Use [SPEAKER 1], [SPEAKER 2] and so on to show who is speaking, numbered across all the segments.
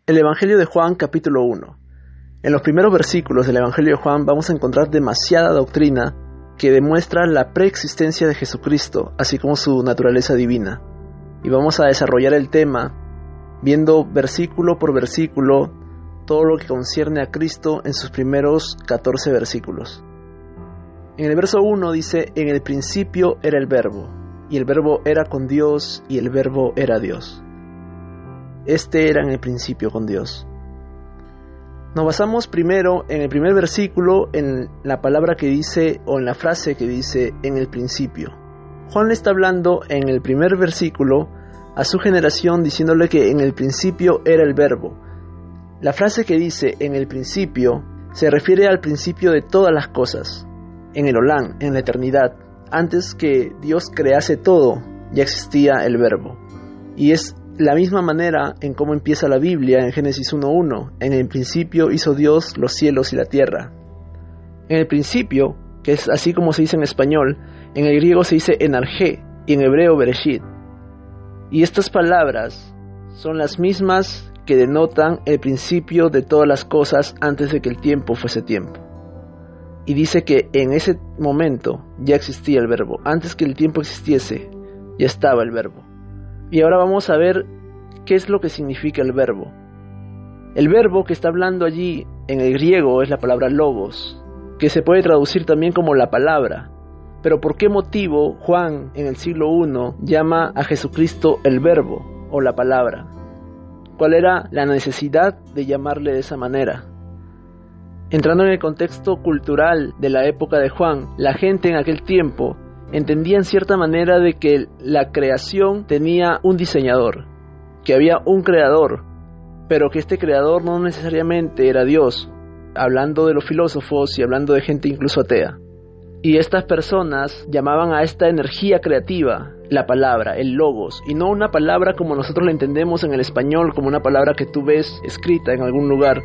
[SPEAKER 1] El Evangelio de Juan, capítulo 1. En los primeros versículos del Evangelio de Juan vamos a encontrar demasiada doctrina que demuestra la preexistencia de Jesucristo, así como su naturaleza divina. Y vamos a desarrollar el tema viendo versículo por versículo todo lo que concierne a Cristo en sus primeros 14 versículos. En el verso 1 dice: en el principio era el Verbo, y el Verbo era con Dios, y el Verbo era Dios. Este era en el principio con Dios. Nos basamos primero en el primer versículo, en la palabra que dice, o en la frase que dice, en el principio. Juan le está hablando en el primer versículo a su generación, diciéndole que en el principio era el Verbo. La frase que dice, en el principio, se refiere al principio de todas las cosas, en el Olán, en la eternidad. Antes que Dios crease todo, ya existía el Verbo. Y es la misma manera en cómo empieza la Biblia en Génesis 1:1. En el principio hizo Dios los cielos y la tierra. En el principio, que es así como se dice en español, en el griego se dice enargé y en hebreo bereshit. Y estas palabras son las mismas que denotan el principio de todas las cosas antes de que el tiempo fuese tiempo. Y dice que en ese momento ya existía el Verbo. Antes que el tiempo existiese, ya estaba el Verbo. Y ahora vamos a ver qué es lo que significa el Verbo. El verbo que está hablando allí en el griego es la palabra logos, que se puede traducir también como la palabra. Pero ¿por qué motivo Juan en el siglo I llama a Jesucristo el Verbo o la palabra? ¿Cuál era la necesidad de llamarle de esa manera? Entrando en el contexto cultural de la época de Juan, la gente en aquel tiempo entendía en cierta manera de que la creación tenía un diseñador, que había un creador, pero que este creador no necesariamente era Dios, hablando de los filósofos y hablando de gente incluso atea. Y estas personas llamaban a esta energía creativa la palabra, el logos, y no una palabra como nosotros la entendemos en el español, como una palabra que tú ves escrita en algún lugar,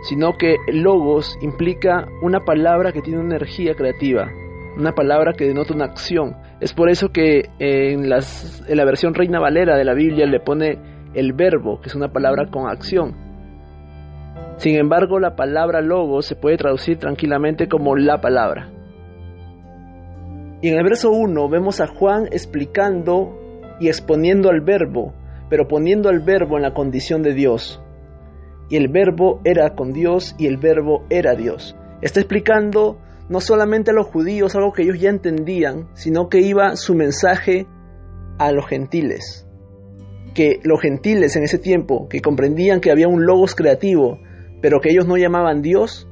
[SPEAKER 1] sino que el logos implica una palabra que tiene una energía creativa, una palabra que denota una acción. Es por eso que en la versión Reina Valera de la Biblia le pone el verbo, que es una palabra con acción. Sin embargo, la palabra logos se puede traducir tranquilamente como la palabra. Y en el verso 1 vemos a Juan explicando y exponiendo al verbo, pero poniendo al verbo en la condición de Dios. Y el verbo era con Dios y el verbo era Dios. Está explicando no solamente a los judíos algo que ellos ya entendían, sino que iba su mensaje a los gentiles. Que los gentiles en ese tiempo, que comprendían que había un logos creativo, pero que ellos no llamaban Dios,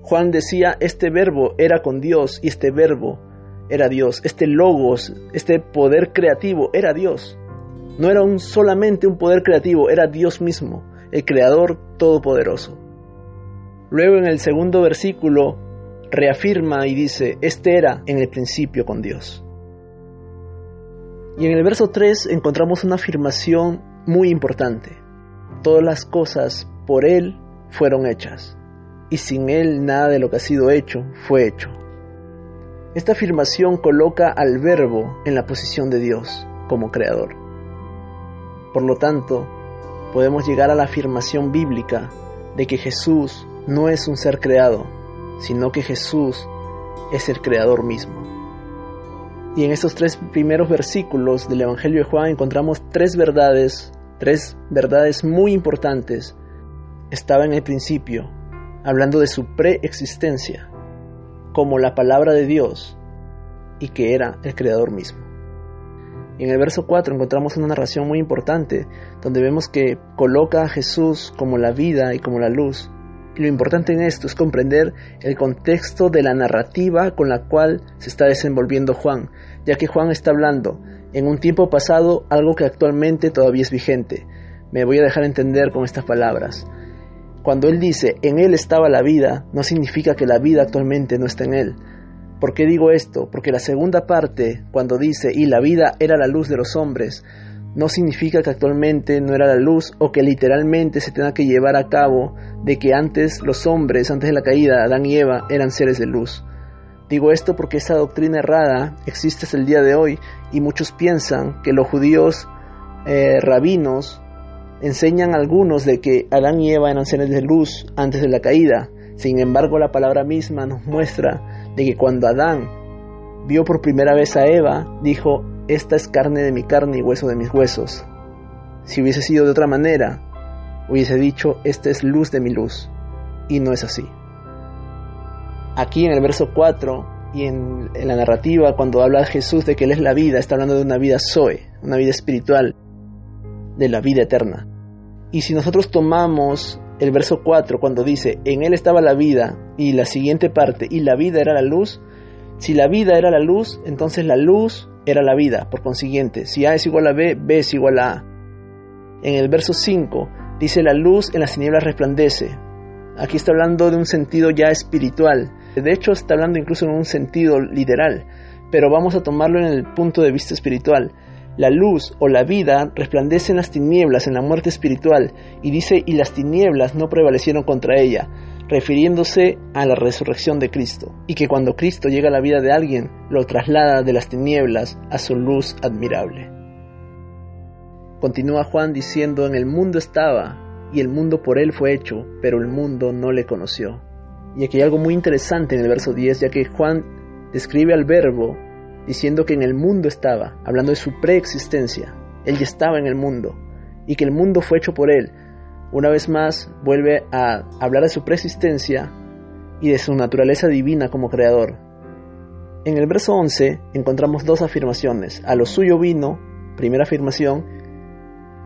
[SPEAKER 1] Juan decía, este verbo era con Dios y este verbo era Dios. Este logos, este poder creativo era Dios. No era solamente un poder creativo, era Dios mismo, el Creador Todopoderoso. Luego en el segundo versículo reafirma y dice, este era en el principio con Dios. Y en el verso 3 encontramos una afirmación muy importante. Todas las cosas por Él fueron hechas, y sin Él nada de lo que ha sido hecho fue hecho. Esta afirmación coloca al Verbo en la posición de Dios como creador. Por lo tanto, podemos llegar a la afirmación bíblica de que Jesús no es un ser creado, sino que Jesús es el creador mismo. Y en estos 3 primeros versículos del Evangelio de Juan encontramos tres verdades muy importantes. Estaba en el principio, hablando de su preexistencia, como la palabra de Dios, y que era el creador mismo. Y en el verso 4 encontramos una narración muy importante, donde vemos que coloca a Jesús como la vida y como la luz. Y lo importante en esto es comprender el contexto de la narrativa con la cual se está desenvolviendo Juan, ya que Juan está hablando en un tiempo pasado algo que actualmente todavía es vigente. Me voy a dejar entender con estas palabras. Cuando él dice, en él estaba la vida, no significa que la vida actualmente no está en él. ¿Por qué digo esto? Porque la segunda parte, cuando dice, y la vida era la luz de los hombres, no significa que actualmente no era la luz o que literalmente se tenga que llevar a cabo de que antes los hombres, antes de la caída, Adán y Eva, eran seres de luz. Digo esto porque esa doctrina errada existe hasta el día de hoy y muchos piensan que los judíos rabinos Enseñan algunos de que Adán y Eva eran seres de luz antes de la caída. Sin embargo, la palabra misma nos muestra de que cuando Adán vio por primera vez a Eva, dijo: esta es carne de mi carne y hueso de mis huesos. Si hubiese sido de otra manera, hubiese dicho: esta es luz de mi luz. Y no es así. Aquí en el verso 4 y en la narrativa, cuando habla Jesús de que Él es la vida, está hablando de una vida Zoe, una vida espiritual, de la vida eterna. Y si nosotros tomamos el verso 4, cuando dice: en Él estaba la vida, y la siguiente parte: y la vida era la luz. Si la vida era la luz, entonces la luz era la vida. Por consiguiente, si A es igual a B, B es igual a A. En el verso 5 dice: la luz en las tinieblas resplandece. Aquí está hablando de un sentido ya espiritual. De hecho, está hablando incluso en un sentido literal, pero vamos a tomarlo en el punto de vista espiritual. La luz o la vida resplandece en las tinieblas, en la muerte espiritual, y dice: y las tinieblas no prevalecieron contra ella, refiriéndose a la resurrección de Cristo, y que cuando Cristo llega a la vida de alguien, lo traslada de las tinieblas a su luz admirable. Continúa Juan diciendo: en el mundo estaba, y el mundo por él fue hecho, pero el mundo no le conoció. Y aquí hay algo muy interesante en el verso 10, ya que Juan describe al verbo diciendo que en el mundo estaba, hablando de su preexistencia. Él ya estaba en el mundo, y que el mundo fue hecho por él. Una vez más vuelve a hablar de su preexistencia y de su naturaleza divina como creador. En el verso 11 encontramos dos afirmaciones: a lo suyo vino, primera afirmación,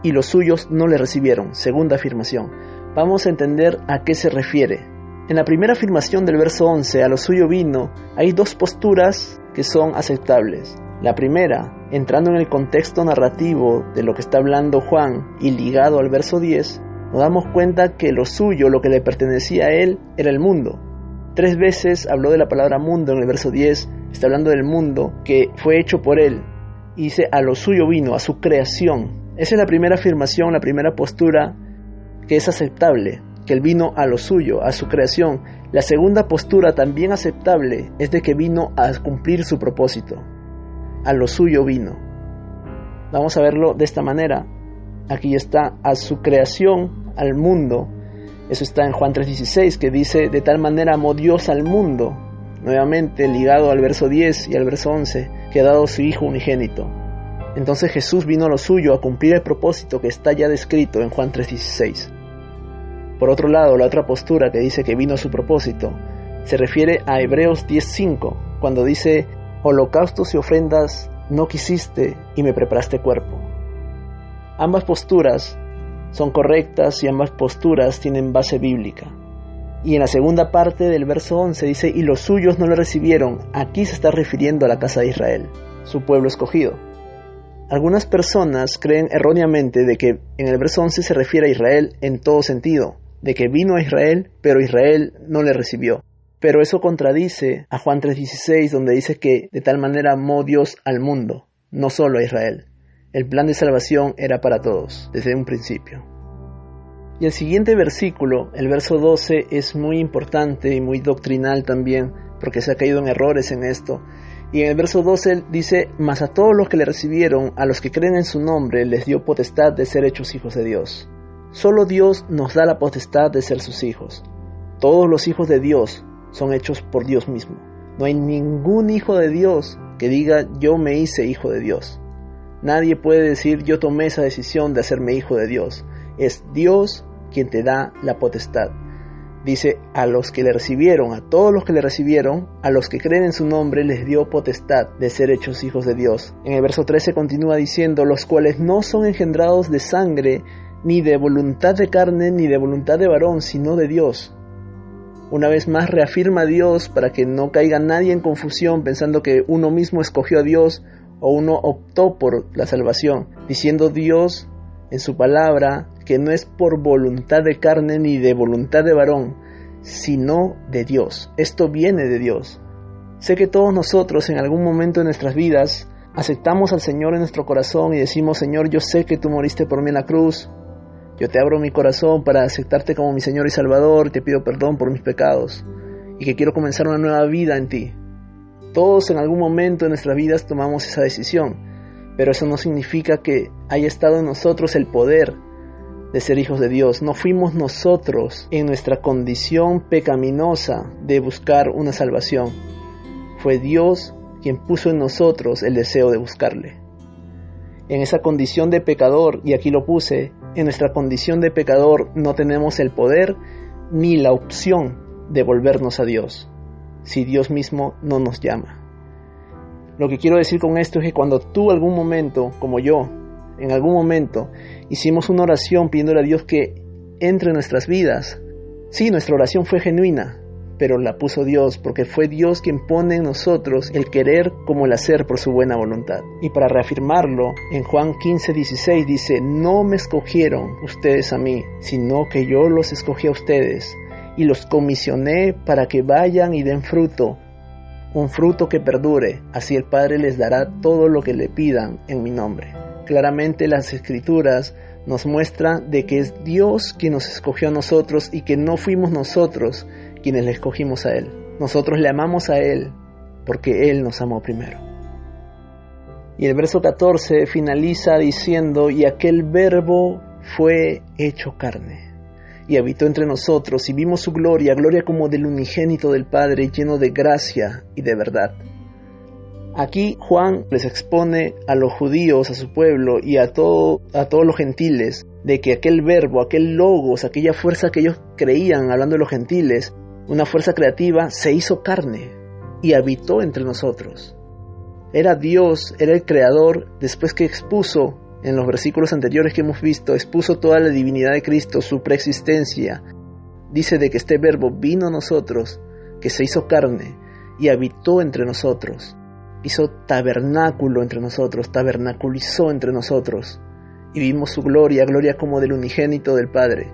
[SPEAKER 1] y los suyos no le recibieron, segunda afirmación. Vamos a entender a qué se refiere. En la primera afirmación del verso 11, a lo suyo vino, hay dos posturas que son aceptables. La primera, entrando en el contexto narrativo de lo que está hablando Juan y ligado al verso 10, nos damos cuenta que lo suyo, lo que le pertenecía a él, era el mundo. 3 veces habló de la palabra mundo en el verso 10, está hablando del mundo que fue hecho por él. Y dice: a lo suyo vino, a su creación. Esa es la primera afirmación, la primera postura que es aceptable, que él vino a lo suyo, a su creación. La segunda postura, también aceptable, es de que vino a cumplir su propósito. A lo suyo vino. Vamos a verlo de esta manera. Aquí está: a su creación, al mundo. Eso está en Juan 3:16, que dice: de tal manera amó Dios al mundo. Nuevamente ligado al verso 10 y al verso 11, que ha dado su Hijo unigénito. Entonces Jesús vino a lo suyo, a cumplir el propósito que está ya descrito en Juan 3:16. Por otro lado, la otra postura que dice que vino a su propósito se refiere a Hebreos 10:5, cuando dice: holocaustos y ofrendas no quisiste y me preparaste cuerpo. Ambas posturas son correctas y ambas posturas tienen base bíblica. Y en la segunda parte del verso 11 dice: y los suyos no lo recibieron. Aquí se está refiriendo a la casa de Israel, su pueblo escogido. Algunas personas creen erróneamente de que en el verso 11 se refiere a Israel en todo sentido, de que vino a Israel, pero Israel no le recibió. Pero eso contradice a Juan 3:16, donde dice que de tal manera amó Dios al mundo, no solo a Israel. El plan de salvación era para todos, desde un principio. Y el siguiente versículo, el verso 12, es muy importante y muy doctrinal también, porque se ha caído en errores en esto. Y en el verso 12 dice: mas a todos los que le recibieron, a los que creen en su nombre, les dio potestad de ser hechos hijos de Dios. Solo Dios nos da la potestad de ser sus hijos. Todos los hijos de Dios son hechos por Dios mismo. No hay ningún hijo de Dios que diga: yo me hice hijo de Dios. Nadie puede decir: yo tomé esa decisión de hacerme hijo de Dios. Es Dios quien te da la potestad. Dice: a los que le recibieron, a todos los que le recibieron, a los que creen en su nombre, les dio potestad de ser hechos hijos de Dios. En el verso 13 continúa diciendo: los cuales no son engendrados de sangre, ni de voluntad de carne, ni de voluntad de varón, sino de Dios. Una vez más reafirma a Dios para que no caiga nadie en confusión pensando que uno mismo escogió a Dios o uno optó por la salvación, diciendo Dios en su palabra que no es por voluntad de carne ni de voluntad de varón, sino de Dios. Esto viene de Dios. Sé que todos nosotros en algún momento de nuestras vidas aceptamos al Señor en nuestro corazón y decimos: Señor, yo sé que tú moriste por mí en la cruz. Yo te abro mi corazón para aceptarte como mi Señor y Salvador, te pido perdón por mis pecados y que quiero comenzar una nueva vida en ti. Todos en algún momento de nuestras vidas tomamos esa decisión, pero eso no significa que haya estado en nosotros el poder de ser hijos de Dios. No fuimos nosotros en nuestra condición pecaminosa de buscar una salvación. Fue Dios quien puso en nosotros el deseo de buscarle. En esa condición de pecador, y aquí lo puse, en nuestra condición de pecador no tenemos el poder ni la opción de volvernos a Dios, si Dios mismo no nos llama. Lo que quiero decir con esto es que cuando tú algún momento, como yo, en algún momento, hicimos una oración pidiéndole a Dios que entre en nuestras vidas, sí, nuestra oración fue genuina, pero la puso Dios, porque fue Dios quien pone en nosotros el querer como el hacer por su buena voluntad. Y para reafirmarlo, en Juan 15:16 dice: no me escogieron ustedes a mí, sino que yo los escogí a ustedes, y los comisioné para que vayan y den fruto, un fruto que perdure, así el Padre les dará todo lo que le pidan en mi nombre. Claramente las Escrituras nos muestran de que es Dios quien nos escogió a nosotros y que no fuimos nosotros quienes le escogimos a Él. Nosotros le amamos a Él porque Él nos amó primero. Y el verso 14 finaliza diciendo: y aquel verbo fue hecho carne y habitó entre nosotros, y vimos su gloria, gloria como del unigénito del Padre, lleno de gracia y de verdad. Aquí Juan les expone a los judíos, a su pueblo y a todos los gentiles, de que aquel verbo, aquel logos, aquella fuerza que ellos creían, hablando de los gentiles, una fuerza creativa, se hizo carne y habitó entre nosotros. Era Dios, era el Creador, después que expuso, en los versículos anteriores que hemos visto, expuso toda la divinidad de Cristo, su preexistencia. Dice de que este verbo vino a nosotros, que se hizo carne y habitó entre nosotros. Hizo tabernáculo entre nosotros, tabernaculizó entre nosotros, y vimos su gloria, gloria como del unigénito del Padre.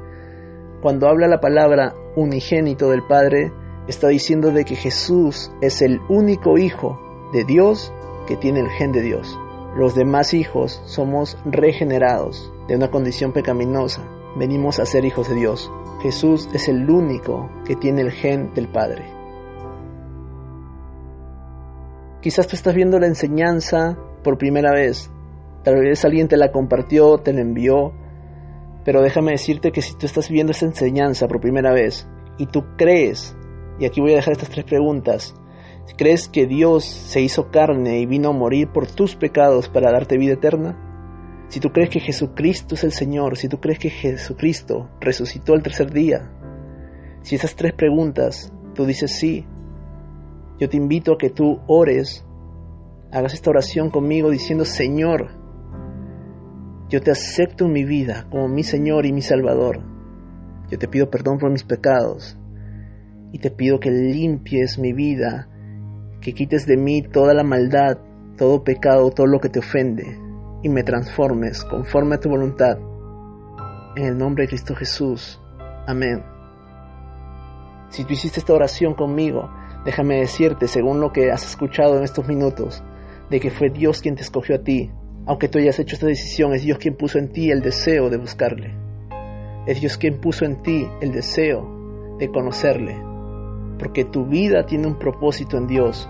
[SPEAKER 1] Cuando habla la palabra unigénito del Padre, está diciendo de que Jesús es el único Hijo de Dios que tiene el gen de Dios. Los demás hijos somos regenerados de una condición pecaminosa, venimos a ser hijos de Dios. Jesús es el único que tiene el gen del Padre. Quizás tú estás viendo la enseñanza por primera vez, tal vez alguien te la compartió, te la envió, pero déjame decirte que si tú estás viendo esa enseñanza por primera vez y tú crees, y aquí voy a dejar estas 3 preguntas, ¿crees que Dios se hizo carne y vino a morir por tus pecados para darte vida eterna? Si tú crees que Jesucristo es el Señor, si tú crees que Jesucristo resucitó al tercer día, si esas 3 preguntas tú dices sí, yo te invito a que tú ores, hagas esta oración conmigo diciendo: Señor, yo te acepto en mi vida como mi Señor y mi Salvador. Yo te pido perdón por mis pecados y te pido que limpies mi vida, que quites de mí toda la maldad, todo pecado, todo lo que te ofende, y me transformes conforme a tu voluntad. En el nombre de Cristo Jesús. Amén. Si tú hiciste esta oración conmigo, déjame decirte, según lo que has escuchado en estos minutos, de que fue Dios quien te escogió a ti. Aunque tú hayas hecho esta decisión, es Dios quien puso en ti el deseo de buscarle. Es Dios quien puso en ti el deseo de conocerle. Porque tu vida tiene un propósito en Dios.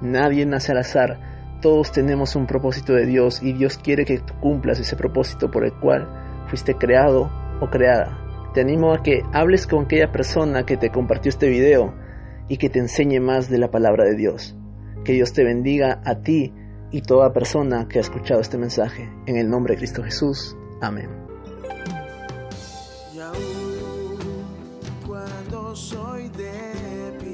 [SPEAKER 1] Nadie nace al azar. Todos tenemos un propósito de Dios y Dios quiere que tú cumplas ese propósito por el cual fuiste creado o creada. Te animo a que hables con aquella persona que te compartió este video y que te enseñe más de la palabra de Dios. Que Dios te bendiga a ti y toda persona que ha escuchado este mensaje. En el nombre de Cristo Jesús. Amén.
[SPEAKER 2] Y aún cuando soy débil,